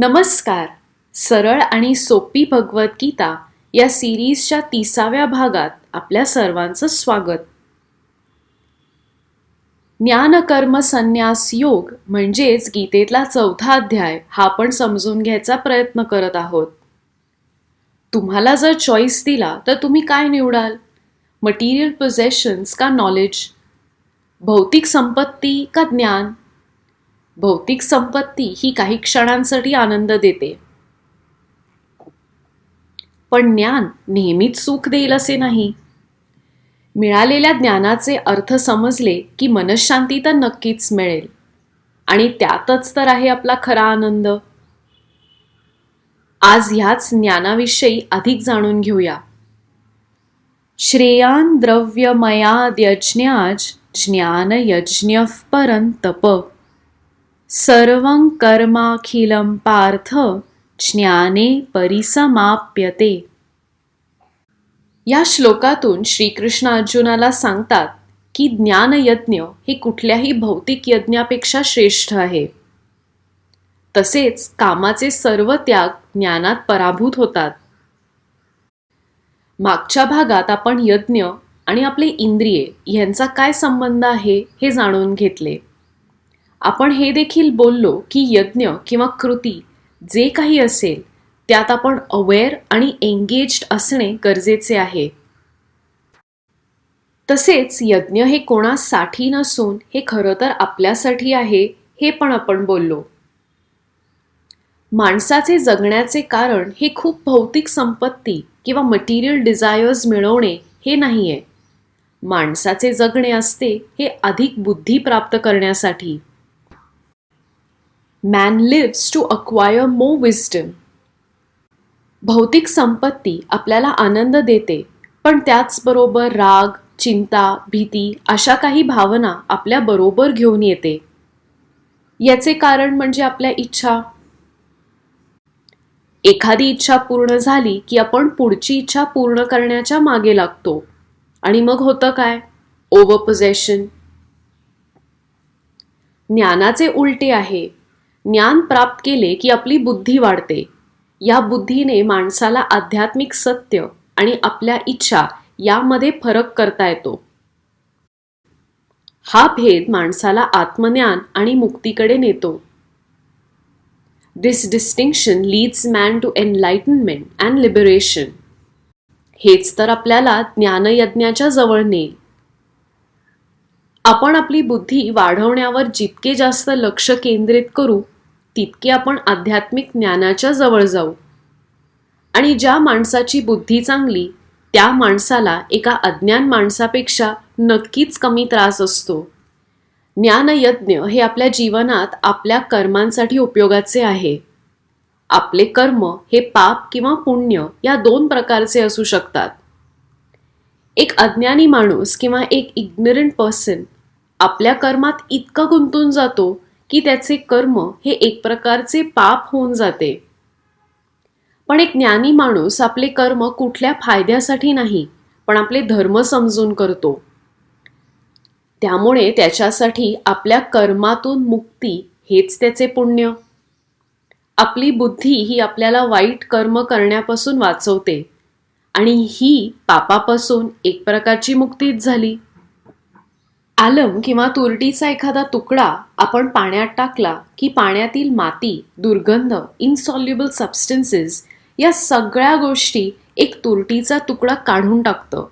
नमस्कार. सरळ आणि सोपी भगवद्गीता या सिरीजच्या 30व्या भागात आपल्या सर्वांचं स्वागत. ज्ञानकर्म संन्यास योग म्हणजेच गीतेतला 4था अध्याय हा आपण समजून घ्यायचा प्रयत्न करत आहोत. तुम्हाला जर चॉईस दिला तर तुम्ही काय निवडाल? मटेरियल पोझेशन्स का नॉलेज? भौतिक संपत्ती का ज्ञान? भौतिक संपत्ती ही काही क्षणांसाठी आनंद देते, पण ज्ञान नेहमीच सुख देईल असे नाही. मिळालेल्या ज्ञानाचे अर्थ समजले की मनःशांती तर नक्कीच मिळेल, आणि त्यातच तर आहे आपला खरा आनंद. आज ह्याच ज्ञानाविषयी अधिक जाणून घेऊया. श्रेयान् द्रव्यमयाद्यज्ञाच् ज्ञानयज्ञः परन्तप सर्वं कर्माखिलं पार्थ ज्ञाने परिसमाप्यते. या श्लोकातून श्रीकृष्ण अर्जुनाला सांगतात की ज्ञानयज्ञ हे कुठल्याही भौतिक यज्ञापेक्षा श्रेष्ठ आहे. तसेच कामाचे सर्व त्याग ज्ञानात पराभूत होतात. मागच्या भागात आपण यज्ञ आणि आपले इंद्रिये यांचा काय संबंध आहे हे जाणून घेतले. आपण हे देखील बोललो की यज्ञ किंवा कृती जे काही असेल त्यात आपण अवेअर आणि एंगेज्ड असणे गरजेचे आहे. तसेच यज्ञ हे कोणासाठी नसून हे खरं तर आपल्यासाठी आहे हे पण आपण बोललो. माणसाचे जगण्याचे कारण हे खूप भौतिक संपत्ती किंवा मटेरियल डिझायर्स मिळवणे हे नाहीये. माणसाचे जगणे असते हे अधिक बुद्धी प्राप्त करण्यासाठी. Man lives to acquire more wisdom. भौतिक संपत्ती आपल्याला आनंद देते, पण त्याचबरोबर राग, चिंता, भीती अशा काही भावना आपल्या बरोबर घेऊन येते. याचे कारण म्हणजे आपल्या इच्छा. एखादी इच्छा पूर्ण झाली की आपण पुढची इच्छा पूर्ण करण्याच्या मागे लागतो, आणि मग होतं काय? ओव्हर पोझेशन. ज्ञानाचे उलटे आहे. ज्ञान प्राप्त केले की आपली बुद्धी वाढते. या बुद्धीने माणसाला आध्यात्मिक सत्य आणि आपल्या इच्छा यामध्ये फरक करता येतो. हा भेद माणसाला आत्मज्ञान आणि मुक्तीकडे नेतो. This distinction leads man to enlightenment and liberation. हेच तर आपल्याला ज्ञानयज्ञाच्या जवळ नेईल. आपण आपली बुद्धी वाढवण्यावर जितके जास्त लक्ष केंद्रित करू तितके आपण आध्यात्मिक ज्ञानाच्या जवळ जाऊ. आणि ज्या माणसाची बुद्धी चांगली त्या माणसाला एका अज्ञान माणसापेक्षा नक्कीच कमी त्रास असतो. ज्ञानयज्ञ हे आपल्या जीवनात आपल्या कर्मांसाठी उपयोगाचे आहे. आपले कर्म हे पाप किंवा पुण्य या 2 प्रकारचे असू शकतात. एक अज्ञानी माणूस किंवा एक इग्नोरंट पर्सन आपल्या कर्मात इतका गुंतून जातो की त्याचे कर्म हे एक प्रकारचे पाप होऊन जाते. पण एक ज्ञानी माणूस आपले कर्म कुठल्या फायद्यासाठी नाही, पण आपले धर्म समजून करतो. त्यामुळे त्याच्यासाठी आपल्या कर्मातून मुक्ती हेच त्याचे पुण्य. आपली बुद्धी ही आपल्याला वाईट कर्म करण्यापासून वाचवते, आणि ही पापापासून एक प्रकारची मुक्तीच झाली. आलम किंवा तुरटीचा एखादा तुकडा आपण पाण्यात टाकला की पाण्यातील माती, दुर्गंध, इनसॉल्युबल सबस्टन्सेस या सगळ्या गोष्टी एक तुरटीचा तुकडा काढून टाकतं.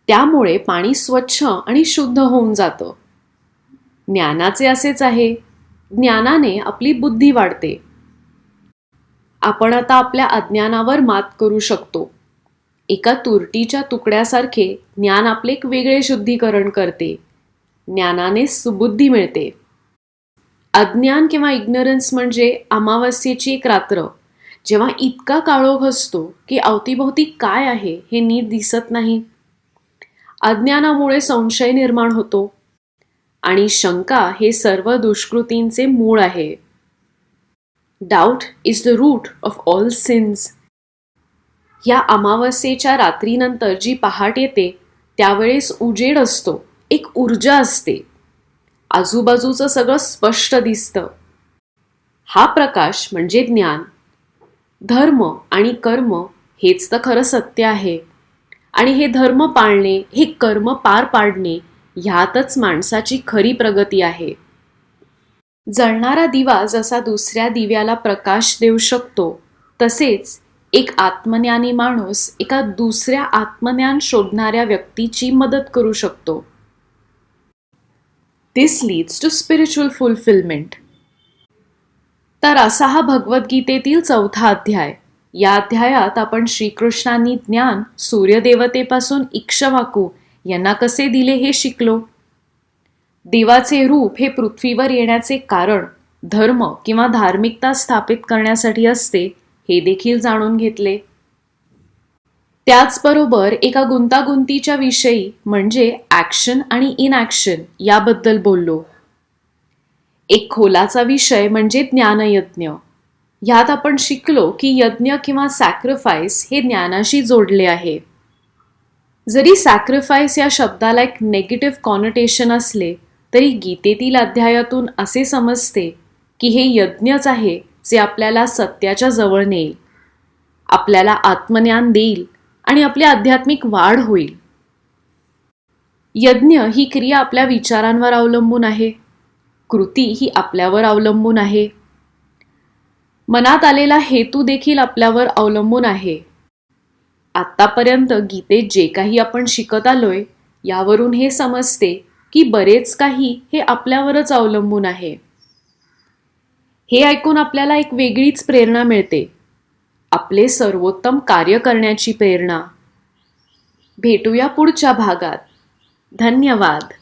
त्यामुळे पाणी स्वच्छ आणि शुद्ध होऊन जातं. ज्ञानाचे असेच आहे. ज्ञानाने आपली बुद्धी वाढते. आपण आता आपल्या अज्ञानावर मात करू शकतो. एका तुरटीच्या तुकड्यासारखे ज्ञान आपले एक वेगळे शुद्धीकरण करते. ज्ञानाने सुबुद्धी मिळते. अज्ञान किंवा इग्नोरन्स म्हणजे अमावस्येची एक रात्र, जेव्हा इतका काळोख असतो की अवतीभोवती काय आहे हे नीट दिसत नाही. अज्ञानामुळे संशय निर्माण होतो, आणि शंका हे सर्व दुष्कृतींचे मूळ आहे. Doubt is the root of all sins. या अमावस्येच्या रात्रीनंतर जी पहाट येते त्यावेळेस उजेड असतो, एक ऊर्जा असते. आजूबाजूचं सगळं स्पष्ट दिसतं. हा प्रकाश म्हणजे ज्ञान. धर्म आणि कर्म हेच तर खरं सत्य आहे. आणि हे धर्म पाळणे, हे कर्म पार पाडणे, ह्यातच माणसाची खरी प्रगती आहे. जळणारा दिवा जसा दुसऱ्या दिव्याला प्रकाश देऊ शकतो, तसेच एक आत्मज्ञानी माणूस एका दुसऱ्या आत्मज्ञान शोधणाऱ्या व्यक्तीची मदत करू शकतो. This leads to spiritual fulfilment. तर असा हा भगवद्गीतेतील 4था अध्याय. या अध्यायात आपण श्रीकृष्णांनी ज्ञान सूर्यदेवतेपासून इक्ष्वाकू यांना कसे दिले हे शिकलो. देवाचे रूप हे पृथ्वीवर येण्याचे कारण धर्म किंवा धार्मिकता स्थापित करण्यासाठी असते हे देखील जाणून घेतले. त्याचबरोबर एका गुंतागुंतीच्या विषयी म्हणजे ॲक्शन आणि इनॲक्शन याबद्दल बोललो. एक खोलाचा विषय म्हणजे ज्ञानयज्ञ. ह्यात आपण शिकलो की यज्ञ किंवा सॅक्रिफाईस हे ज्ञानाशी जोडले आहे. जरी सॅक्रिफाईस या शब्दाला एक नेगेटिव्ह कॉनोटेशन असले तरी गीतेतील अध्यायातून असे समजते की हे यज्ञच आहे जे आपल्याला सत्याच्या जवळ नेईल, आपल्याला आत्मज्ञान देईल आणि आपली आध्यात्मिक वाढ होईल. यज्ञ ही क्रिया आपल्या विचारांवर अवलंबून आहे. कृती ही आपल्यावर अवलंबून आहे. मनात आलेला हेतू देखील आपल्यावर अवलंबून आहे. आत्तापर्यंत गीतेत जे काही आपण शिकत आलोय यावरून हे समजते की बरेच काही हे आपल्यावरच अवलंबून आहे. हे ऐकून आपल्याला एक वेगळीच प्रेरणा मिळते, आपले सर्वोत्तम कार्य करण्याची प्रेरणा. भेटूया पुढच्या भागात. धन्यवाद.